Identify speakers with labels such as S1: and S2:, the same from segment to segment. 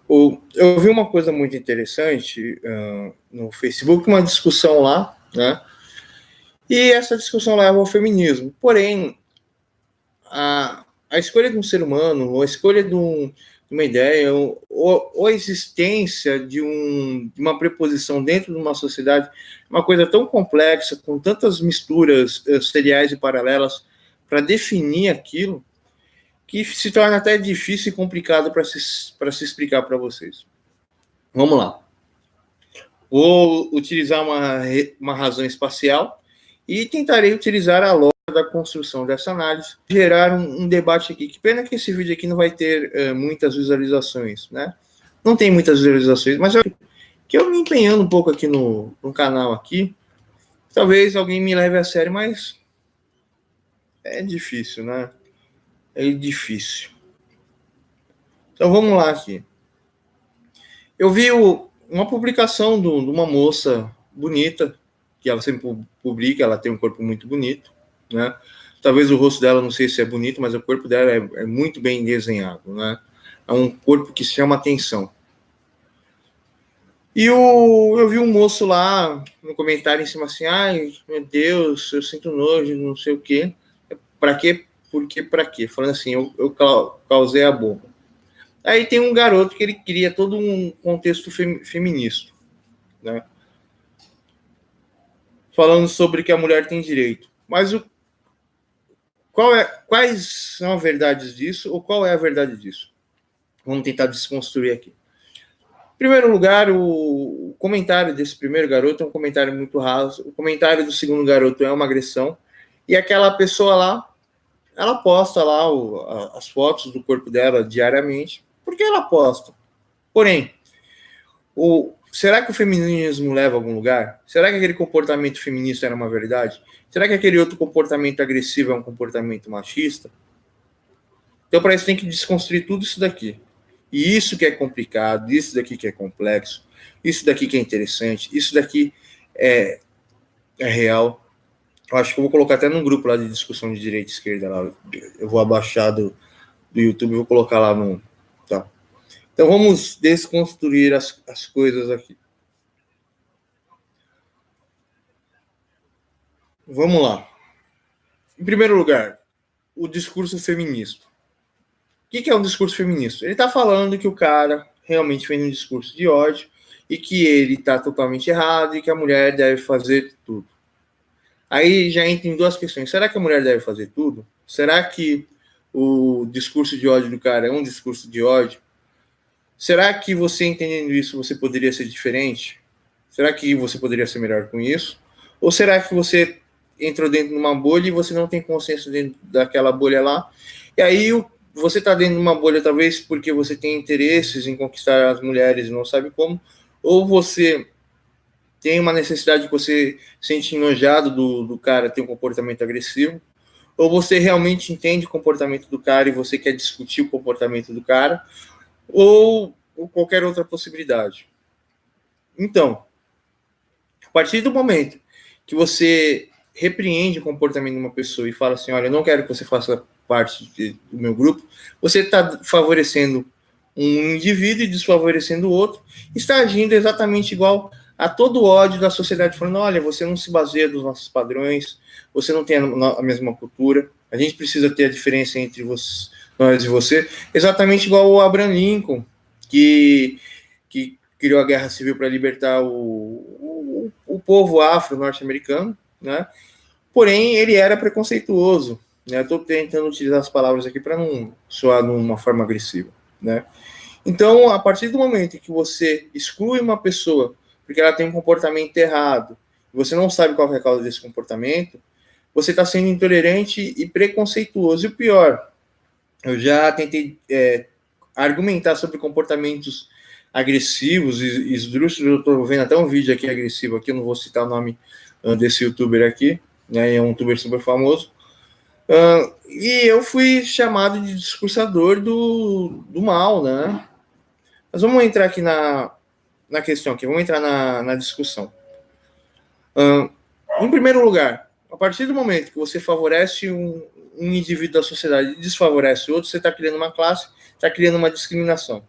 S1: Eu vi uma coisa muito interessante no Facebook, uma discussão lá, né? E essa discussão leva ao feminismo. Porém, a escolha de um ser humano, ou a escolha de uma ideia, ou a existência de uma preposição dentro de uma sociedade, uma coisa tão complexa, com tantas misturas seriais e paralelas para definir aquilo, que se torna até difícil e complicado para se explicar para vocês. Vamos lá. Vou utilizar uma razão espacial e tentarei utilizar a lógica da construção dessa análise, gerar um debate aqui. Que pena que esse vídeo aqui não vai ter muitas visualizações, né? Não tem muitas visualizações, mas eu me empenhando um pouco aqui no canal aqui, talvez alguém me leve a sério, mas é difícil, né? É difícil. Então vamos lá aqui. Eu vi uma publicação de uma moça bonita, que ela sempre publica, ela tem um corpo muito bonito, né? Talvez o rosto dela, não sei se é bonito, mas o corpo dela é muito bem desenhado, né? É um corpo que chama atenção. E eu vi um moço lá no comentário em cima assim, ai, meu Deus, eu sinto nojo, não sei o quê. Pra quê? Por quê? Pra quê? Falando assim, eu causei a bomba. Aí tem um garoto que ele cria todo um contexto feminista, né? Falando sobre que a mulher tem direito. Mas quais são as verdades disso, ou qual é a verdade disso? Vamos tentar desconstruir aqui. Em primeiro lugar, o comentário desse primeiro garoto é um comentário muito raso. O comentário do segundo garoto é uma agressão. E aquela pessoa lá, ela posta lá as fotos do corpo dela diariamente, porque ela posta. Porém, será que o feminismo leva a algum lugar? Será que aquele comportamento feminista era uma verdade? Será que aquele outro comportamento agressivo é um comportamento machista? Então, para isso, tem que desconstruir tudo isso daqui. E isso que é complicado, isso daqui que é complexo, isso daqui que é interessante, isso daqui é real. Eu acho que eu vou colocar até num grupo lá de discussão de direita e esquerda lá. Eu vou abaixar do YouTube e vou colocar lá no... Tá. Então, vamos desconstruir as coisas aqui. Vamos lá. Em primeiro lugar, o discurso feminista. O que é um discurso feminista? Ele está falando que o cara realmente fez um discurso de ódio e que ele está totalmente errado e que a mulher deve fazer tudo. Aí já entra em duas questões. Será que a mulher deve fazer tudo? Será que o discurso de ódio do cara é um discurso de ódio? Será que você entendendo isso, você poderia ser diferente? Será que você poderia ser melhor com isso? Ou será que você entrou dentro de uma bolha e você não tem consciência dentro daquela bolha lá? E aí você está dentro de uma bolha talvez porque você tem interesses em conquistar as mulheres e não sabe como, ou você tem uma necessidade que você sente enojado do cara ter um comportamento agressivo, ou você realmente entende o comportamento do cara e você quer discutir o comportamento do cara, ou qualquer outra possibilidade. Então, a partir do momento que você repreende o comportamento de uma pessoa e fala assim, olha, eu não quero que você faça parte do meu grupo, você está favorecendo um indivíduo e desfavorecendo o outro, está agindo exatamente igual a todo o ódio da sociedade, falando, olha, você não se baseia nos nossos padrões, você não tem a mesma cultura, a gente precisa ter a diferença entre nós e você, exatamente igual o Abraham Lincoln, que criou a guerra civil para libertar o povo afro-norte-americano, né? Porém, ele era preconceituoso, né? Estou tentando utilizar as palavras aqui para não soar de uma forma agressiva, né? Então, a partir do momento em que você exclui uma pessoa porque ela tem um comportamento errado, você não sabe qual é a causa desse comportamento, você está sendo intolerante e preconceituoso. E o pior, eu já tentei argumentar sobre comportamentos agressivos e esdrúxulos. Eu estou vendo até um vídeo aqui agressivo aqui, eu não vou citar o nome desse youtuber aqui, né? É um youtuber super famoso. E eu fui chamado de discursador do mal, né? Mas vamos entrar aqui na questão, aqui, vamos entrar na discussão. Em primeiro lugar, a partir do momento que você favorece um indivíduo da sociedade e desfavorece outro, você está criando uma classe, está criando uma discriminação.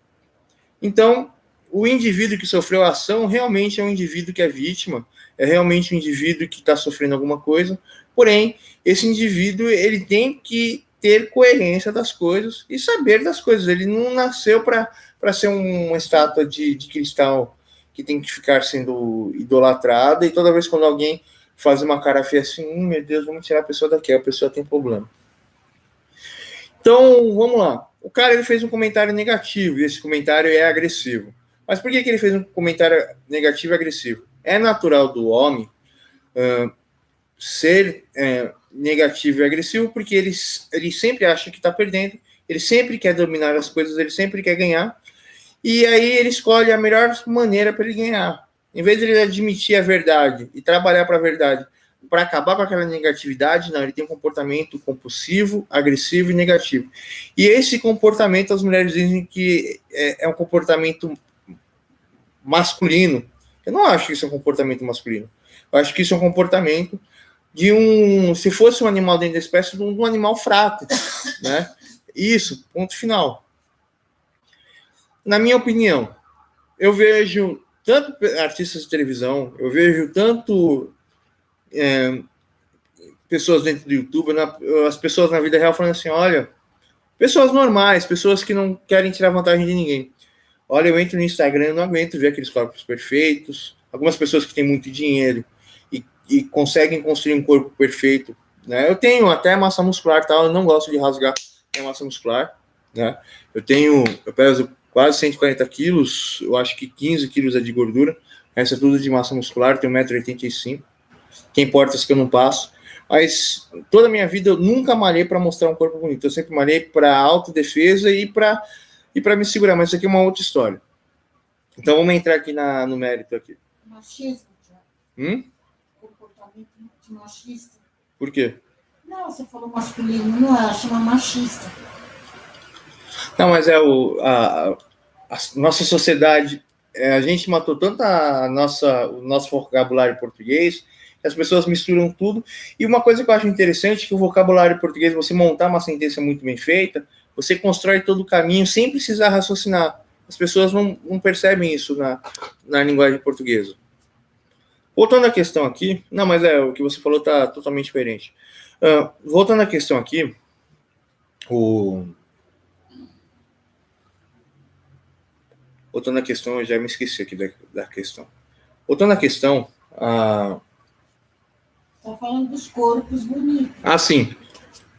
S1: Então, o indivíduo que sofreu a ação realmente é um indivíduo que é vítima, é realmente um indivíduo que está sofrendo alguma coisa, porém, esse indivíduo ele tem que ter coerência das coisas e saber das coisas. Ele não nasceu para ser uma estátua de cristal que tem que ficar sendo idolatrada, e toda vez quando alguém faz uma cara feia assim, meu Deus, vamos tirar a pessoa daqui, a pessoa tem problema. Então, vamos lá. O cara ele fez um comentário negativo, e esse comentário é agressivo. Mas por que ele fez um comentário negativo e agressivo? É natural do homem ser negativo e agressivo, porque ele sempre acha que está perdendo, ele sempre quer dominar as coisas, ele sempre quer ganhar, e aí ele escolhe a melhor maneira para ele ganhar. Em vez de ele admitir a verdade e trabalhar para a verdade, para acabar com aquela negatividade, não, ele tem um comportamento compulsivo, agressivo e negativo. E esse comportamento, as mulheres dizem que é um comportamento masculino. Eu não acho que isso é um comportamento masculino. Eu acho que isso é um comportamento de se fosse um animal dentro da espécie, de um animal fraco, né? Isso, ponto final. Na minha opinião, eu vejo tanto artistas de televisão, eu vejo tanto pessoas dentro do YouTube, as pessoas na vida real falando assim, olha, pessoas normais, pessoas que não querem tirar vantagem de ninguém. Olha, eu entro no Instagram, eu não aguento ver aqueles corpos perfeitos, algumas pessoas que têm muito dinheiro e conseguem construir um corpo perfeito, né? Eu tenho até massa muscular, tal, eu não gosto de rasgar a massa muscular, né? Eu peso quase 140 quilos, eu acho que 15 quilos é de gordura, essa é tudo de massa muscular, tenho 1,85 m, quem importa é que eu não passo, mas toda a minha vida eu nunca malhei para mostrar um corpo bonito, eu sempre malhei para autodefesa e para me segurar, mas isso aqui é uma outra história. Então vamos entrar aqui no mérito aqui.
S2: Machismo, comportamento de machista.
S1: Por quê?
S2: Não, você falou masculino, não é? Chama machista.
S1: Não, mas a nossa sociedade, a gente matou tanto o nosso vocabulário português, que as pessoas misturam tudo. E uma coisa que eu acho interessante é que o vocabulário português, você montar uma sentença muito bem feita, você constrói todo o caminho sem precisar raciocinar. As pessoas não percebem isso na linguagem portuguesa. Voltando à questão aqui, não, mas o que você falou está totalmente diferente. Voltando à questão aqui, voltando à questão, eu já me esqueci aqui da questão. Voltando à questão,
S2: Está falando dos corpos bonitos.
S1: Ah, sim.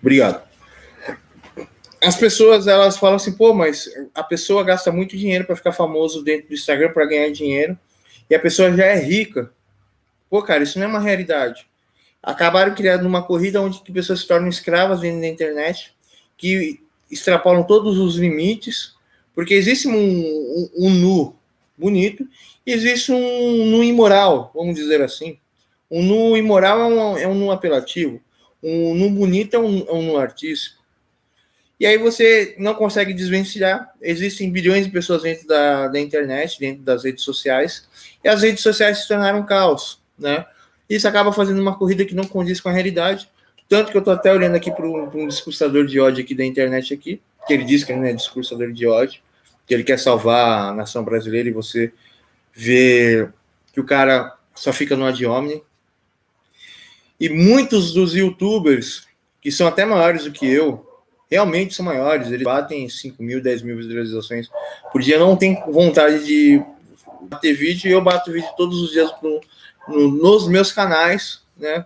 S1: Obrigado. As pessoas, elas falam assim, pô, mas a pessoa gasta muito dinheiro para ficar famoso dentro do Instagram, para ganhar dinheiro, e a pessoa já é rica. Pô, cara, isso não é uma realidade. Acabaram criando uma corrida onde pessoas se tornam escravas dentro da internet, que extrapolam todos os limites, porque existe um nu bonito e existe um nu imoral, vamos dizer assim. Um nu imoral é um nu apelativo. Um nu bonito é um nu artístico. E aí você não consegue desvencilhar. Existem bilhões de pessoas dentro da internet, dentro das redes sociais, e as redes sociais se tornaram caos, né? Isso acaba fazendo uma corrida que não condiz com a realidade. Tanto que eu estou até olhando aqui para um discursador de ódio aqui da internet aqui, que ele diz que ele não é discursador de ódio, que ele quer salvar a nação brasileira, e você vê que o cara só fica no ad hominem. E muitos dos youtubers, que são até maiores do que eu, realmente são maiores, eles batem 5 mil, 10 mil visualizações por dia, não tem vontade de bater vídeo, e eu bato vídeo todos os dias nos meus canais, né?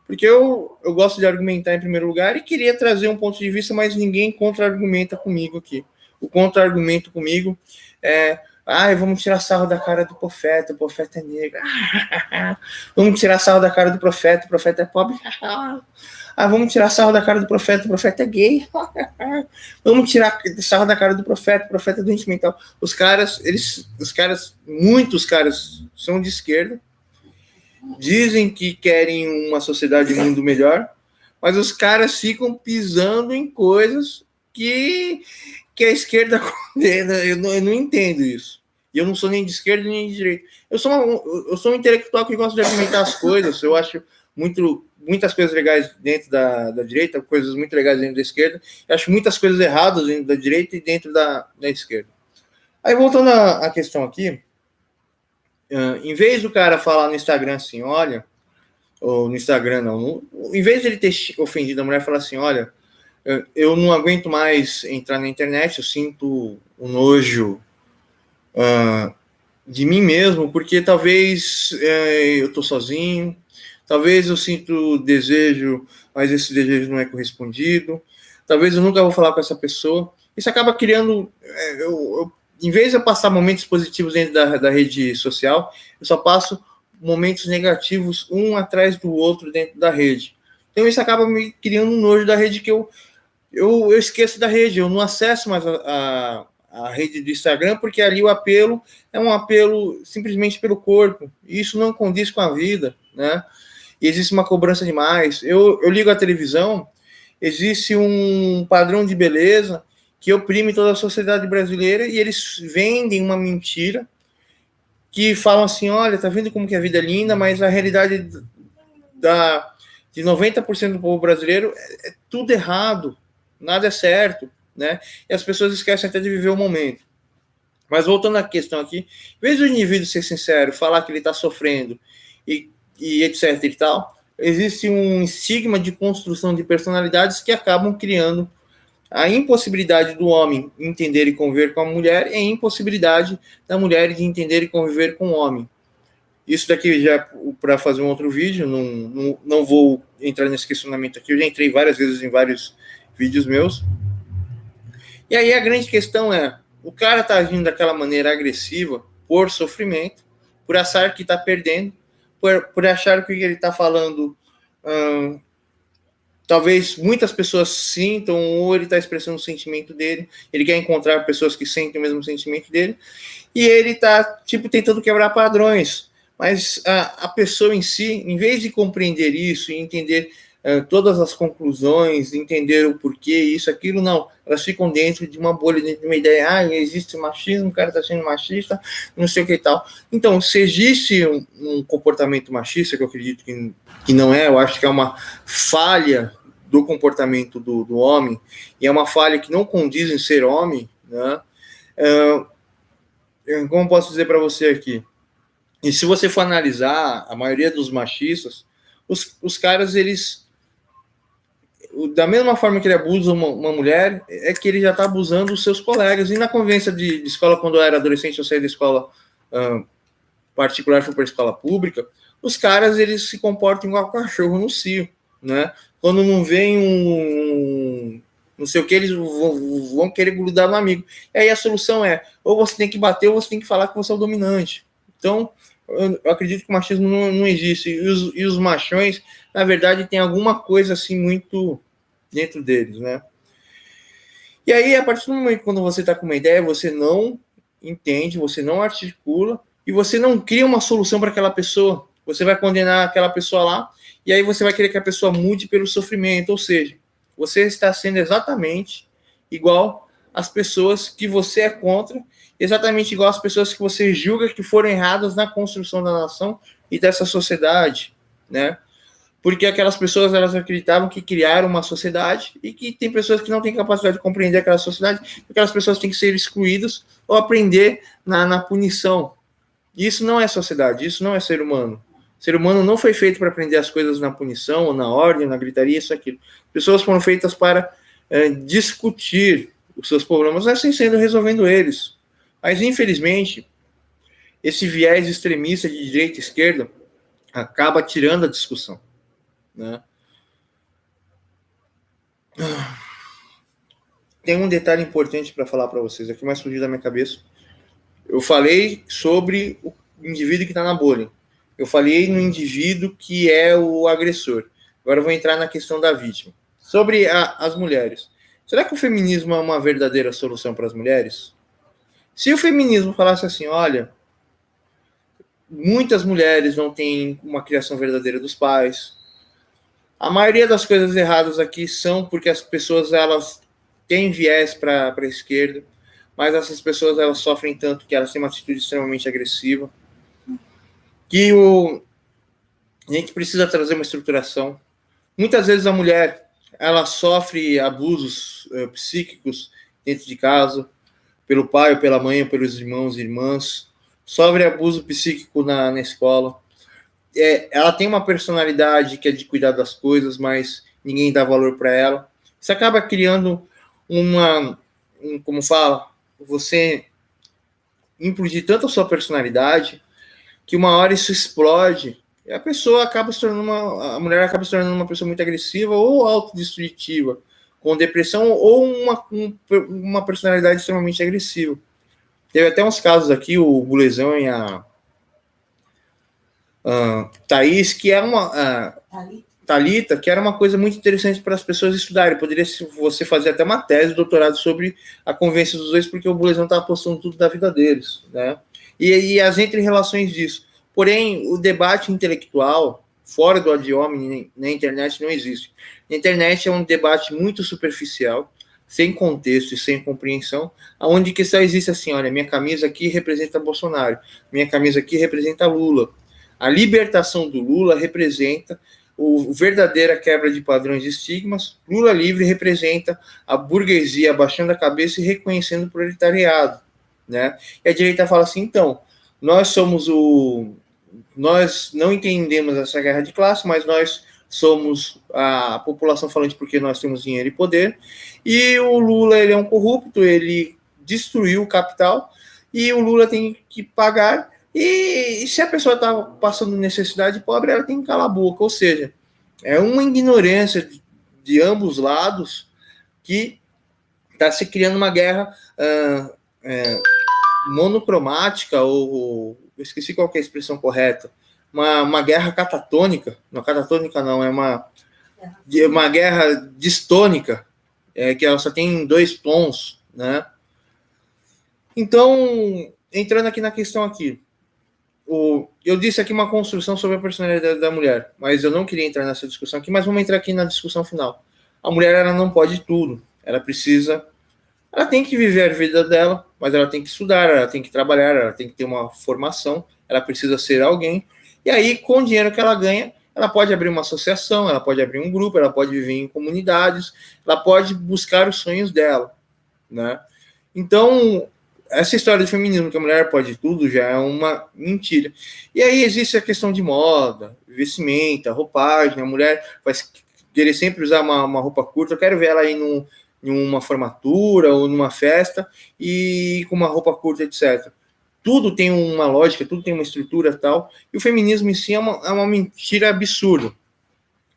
S1: Porque eu gosto de argumentar em primeiro lugar e queria trazer um ponto de vista, mas ninguém contra-argumenta comigo aqui. O contra-argumento comigo é: vamos tirar sarro da cara do profeta, o profeta é negro. Vamos tirar sarro da cara do profeta, o profeta é pobre. Vamos tirar sarro da cara do profeta, o profeta é gay. Vamos tirar sarro da cara do profeta, o profeta é doente mental. Muitos caras são de esquerda, dizem que querem uma sociedade e um mundo melhor, mas os caras ficam pisando em coisas que a esquerda condena. Eu não entendo isso. E eu não sou nem de esquerda nem de direita. Eu sou um intelectual que gosta de argumentar as coisas. Eu acho muitas coisas legais dentro da direita, coisas muito legais dentro da esquerda. Eu acho muitas coisas erradas dentro da direita e dentro da esquerda. Aí, voltando à questão aqui, em vez do cara falar no Instagram assim, olha, ou no Instagram não, em vez de ele ter ofendido a mulher, falar assim, olha, eu não aguento mais entrar na internet, eu sinto um nojo de mim mesmo, porque talvez eu tô sozinho, talvez eu sinto desejo, mas esse desejo não é correspondido, talvez eu nunca vou falar com essa pessoa. Isso acaba criando, em vez de eu passar momentos positivos dentro da rede social, eu só passo momentos negativos um atrás do outro dentro da rede. Então isso acaba me criando um nojo da rede que eu esqueço da rede, eu não acesso mais a rede do Instagram, porque ali o apelo é um apelo simplesmente pelo corpo, e isso não condiz com a vida, né? E existe uma cobrança demais. Eu ligo a televisão, existe um padrão de beleza que oprime toda a sociedade brasileira, e eles vendem uma mentira que falam assim, olha, tá vendo como que a vida é linda, mas a realidade de 90% do povo brasileiro é tudo errado, nada é certo, né? E as pessoas esquecem até de viver o momento. Mas voltando à questão aqui, em vez do indivíduo ser sincero, falar que ele está sofrendo e etc e tal, existe um estigma de construção de personalidades que acabam criando a impossibilidade do homem entender e conviver com a mulher e a impossibilidade da mulher de entender e conviver com o homem. Isso daqui já para fazer um outro vídeo, não vou entrar nesse questionamento aqui, eu já entrei várias vezes em vários vídeos meus. E aí a grande questão é, o cara tá agindo daquela maneira agressiva por sofrimento, por achar que tá perdendo, por achar que o que ele tá falando talvez muitas pessoas sintam, ou ele está expressando o sentimento dele, ele quer encontrar pessoas que sentem o mesmo sentimento dele, e ele está, tipo, tentando quebrar padrões. Mas a pessoa em si, em vez de compreender isso e entender todas as conclusões, entender o porquê, isso, aquilo, não. Elas ficam dentro de uma bolha, dentro de uma ideia, existe machismo, o cara está sendo machista, não sei o que e tal. Então, se existe um comportamento machista, que eu acredito que não é, eu acho que é uma falha do comportamento do homem, e é uma falha que não condiz em ser homem, né? Como posso dizer para você aqui? E se você for analisar a maioria dos machistas, os caras, eles, da mesma forma que ele abusa uma mulher, é que ele já está abusando os seus colegas. E na convivência de escola, quando eu era adolescente, eu saí da escola particular, fui para a escola pública, os caras, eles se comportam igual cachorro no cio, né? Quando não vem não sei o que, eles vão querer grudar no amigo. E aí a solução é, ou você tem que bater, ou você tem que falar que você é o dominante. Então, eu acredito que o machismo não existe. E os machões, na verdade, tem alguma coisa assim muito dentro deles, né? E aí, a partir do momento quando você está com uma ideia, você não entende, você não articula e você não cria uma solução para aquela pessoa. Você vai condenar aquela pessoa lá e aí você vai querer que a pessoa mude pelo sofrimento. Ou seja, você está sendo exatamente igual às pessoas que você é contra, exatamente igual às pessoas que você julga que foram erradas na construção da nação e dessa sociedade, né? Porque aquelas pessoas, elas acreditavam que criaram uma sociedade e que tem pessoas que não têm capacidade de compreender aquela sociedade, aquelas pessoas têm que ser excluídas ou aprender na punição. Isso não é sociedade, isso não é ser humano. O ser humano não foi feito para aprender as coisas na punição, ou na ordem, na gritaria, isso, aquilo. Pessoas foram feitas para discutir os seus problemas, assim sendo resolvendo eles. Mas, infelizmente, esse viés extremista de direita e esquerda acaba tirando a discussão, né? Tem um detalhe importante para falar para vocês, aqui mais fugiu da minha cabeça. Eu falei sobre o indivíduo que está na bolha. Eu falei no indivíduo que é o agressor. Agora eu vou entrar na questão da vítima. Sobre as mulheres. Será que o feminismo é uma verdadeira solução para as mulheres? Se o feminismo falasse assim, olha, muitas mulheres não têm uma criação verdadeira dos pais, a maioria das coisas erradas aqui são porque as pessoas, elas têm viés para a esquerda, mas essas pessoas, elas sofrem tanto que elas têm uma atitude extremamente agressiva, que a gente precisa trazer uma estruturação. Muitas vezes a mulher, ela sofre abusos psíquicos dentro de casa, pelo pai, ou pela mãe, ou pelos irmãos e irmãs, sofre abuso psíquico na escola. Ela tem uma personalidade que é de cuidar das coisas, mas ninguém dá valor para ela. Você acaba criando como fala, você implodir tanto a sua personalidade que uma hora isso explode e a pessoa acaba se tornando a mulher acaba se tornando uma pessoa muito agressiva ou autodestrutiva, com depressão ou uma personalidade extremamente agressiva. Teve até uns casos aqui, o Gulezão e a Thaís, que é Thalita, que era uma coisa muito interessante para as pessoas estudarem. Poderia você fazer até uma tese, doutorado sobre a convivência dos dois, porque o Bulezão estava postando tudo da vida deles, né? E as entre-relações disso. Porém, o debate intelectual, fora do ad hominem, na internet, não existe. Na internet é um debate muito superficial, sem contexto e sem compreensão, onde que só existe assim, olha, minha camisa aqui representa Bolsonaro, minha camisa aqui representa Lula. A libertação do Lula representa a verdadeira quebra de padrões e estigmas. Lula livre representa a burguesia abaixando a cabeça e reconhecendo o proletariado, né? E a direita fala assim, então, nós não entendemos essa guerra de classe, mas nós somos a população falante porque nós temos dinheiro e poder, e o Lula, ele é um corrupto, ele destruiu o capital, e o Lula tem que pagar. E se a pessoa está passando necessidade pobre, ela tem que calar a boca. Ou seja, é uma ignorância de ambos lados que está se criando uma guerra monocromática, ou eu esqueci qual que é a expressão correta, uma guerra catatônica. Não, catatônica não, é uma guerra distônica, que ela só tem 2 tons, né? Então, entrando aqui na questão aqui, eu disse aqui uma construção sobre a personalidade da mulher, mas eu não queria entrar nessa discussão aqui, mas vamos entrar aqui na discussão final. A mulher, ela não pode tudo, ela tem que viver a vida dela, mas ela tem que estudar, ela tem que trabalhar, ela tem que ter uma formação, ela precisa ser alguém, e aí, com o dinheiro que ela ganha, ela pode abrir uma associação, ela pode abrir um grupo, ela pode viver em comunidades, ela pode buscar os sonhos dela, né? Então, essa história do feminismo, que a mulher pode tudo, já é uma mentira. E aí existe a questão de moda, vestimenta, roupagem. A mulher vai querer sempre usar uma roupa curta. Eu quero ver ela aí em uma formatura ou numa festa e com uma roupa curta, etc. Tudo tem uma lógica, tudo tem uma estrutura tal. E o feminismo em si é uma mentira absurda.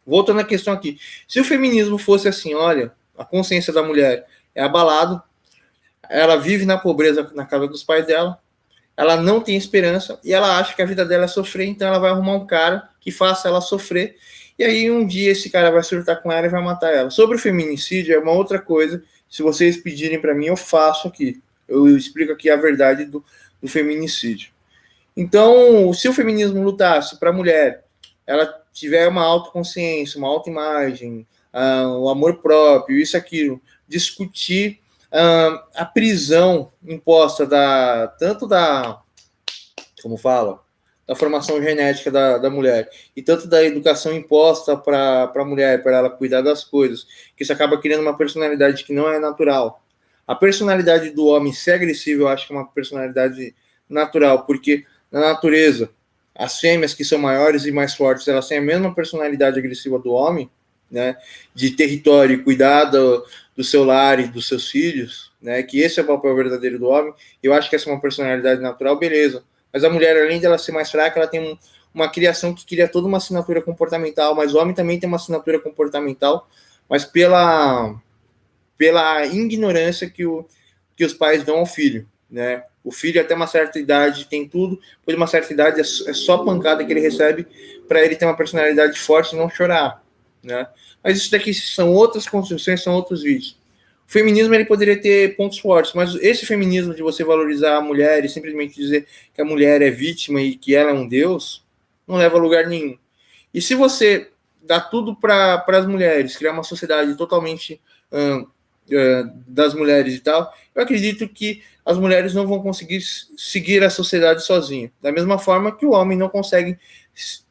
S1: Voltando à questão aqui. Se o feminismo fosse assim, olha, a consciência da mulher é abalada, ela vive na pobreza na casa dos pais dela, ela não tem esperança e ela acha que a vida dela é sofrer, então ela vai arrumar um cara que faça ela sofrer, e aí um dia esse cara vai surtar com ela e vai matar ela. Sobre o feminicídio, é uma outra coisa, se vocês pedirem para mim, eu faço aqui, eu explico aqui a verdade do feminicídio. Então, se o feminismo lutasse para a mulher, ela tiver uma autoconsciência, uma autoimagem, o amor próprio, isso, aquilo, discutir a prisão imposta tanto da formação genética da mulher e tanto da educação imposta para a mulher, para ela cuidar das coisas, que isso acaba criando uma personalidade que não é natural. A personalidade do homem ser agressivo, eu acho que é uma personalidade natural, porque na natureza, as fêmeas que são maiores e mais fortes, elas têm a mesma personalidade agressiva do homem, né, de território e cuidado do seu lar e dos seus filhos, né, que esse é o papel verdadeiro do homem. Eu acho que essa é uma personalidade natural, beleza. Mas a mulher, além dela ser mais fraca, ela tem uma criação que cria toda uma assinatura comportamental, mas o homem também tem uma assinatura comportamental, mas pela ignorância que os pais dão ao filho, né? O filho, até uma certa idade, tem tudo, depois de uma certa idade é só pancada que ele recebe para ele ter uma personalidade forte e não chorar, né? Mas isso daqui são outras construções, são outros vídeos. O feminismo, ele poderia ter pontos fortes, mas esse feminismo de você valorizar a mulher e simplesmente dizer que a mulher é vítima e que ela é um deus, não leva a lugar nenhum. E se você dá tudo para as mulheres, criar uma sociedade totalmente das mulheres e tal, eu acredito que as mulheres não vão conseguir seguir a sociedade sozinha. Da mesma forma que o homem não consegue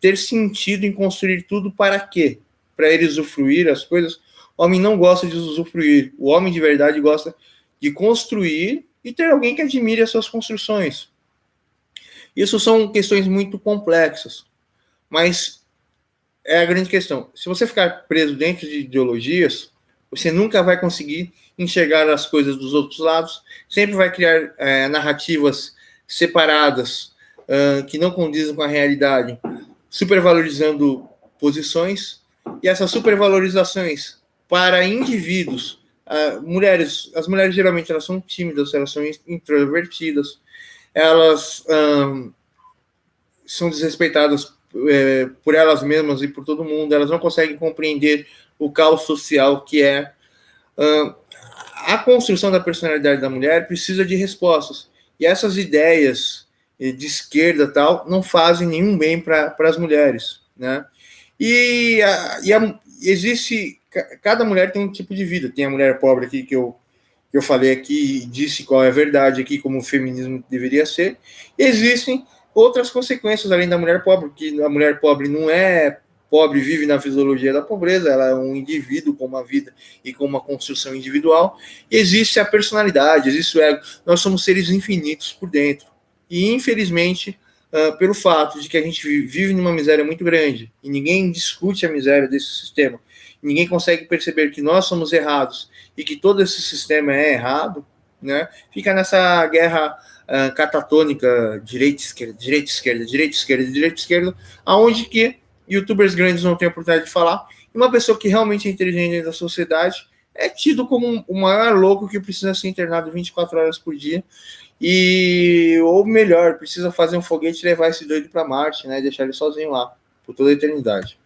S1: ter sentido em construir tudo para quê? Para ele usufruir as coisas. O homem não gosta de usufruir. O homem de verdade gosta de construir e ter alguém que admire as suas construções. Isso são questões muito complexas, mas é a grande questão. Se você ficar preso dentro de ideologias, você nunca vai conseguir enxergar as coisas dos outros lados, sempre vai criar narrativas separadas, que não condizem com a realidade, supervalorizando posições, e essas supervalorizações para indivíduos, as mulheres geralmente elas são tímidas, elas são introvertidas, elas são desrespeitadas por elas mesmas e por todo mundo, elas não conseguem compreender o caos social que é. A construção da personalidade da mulher precisa de respostas, e essas ideias de esquerda tal não fazem nenhum bem para as mulheres, né? Existe, cada mulher tem um tipo de vida. Tem a mulher pobre aqui que eu falei aqui e disse qual é a verdade aqui, como o feminismo deveria ser. E existem outras consequências além da mulher pobre, que a mulher pobre não é pobre, vive na fisiologia da pobreza, ela é um indivíduo com uma vida e com uma construção individual. E existe a personalidade, existe o ego. Nós somos seres infinitos por dentro. E, infelizmente, pelo fato de que a gente vive numa miséria muito grande e ninguém discute a miséria desse sistema, ninguém consegue perceber que nós somos errados e que todo esse sistema é errado, né? Fica nessa guerra catatônica, direita-esquerda, direita-esquerda, direita-esquerda, direita-esquerda, aonde que youtubers grandes não têm a oportunidade de falar, e uma pessoa que realmente é inteligente dentro da sociedade é tido como o maior louco que precisa ser internado 24 horas por dia, ou melhor, precisa fazer um foguete e levar esse doido para Marte, né, e deixar ele sozinho lá, por toda a eternidade.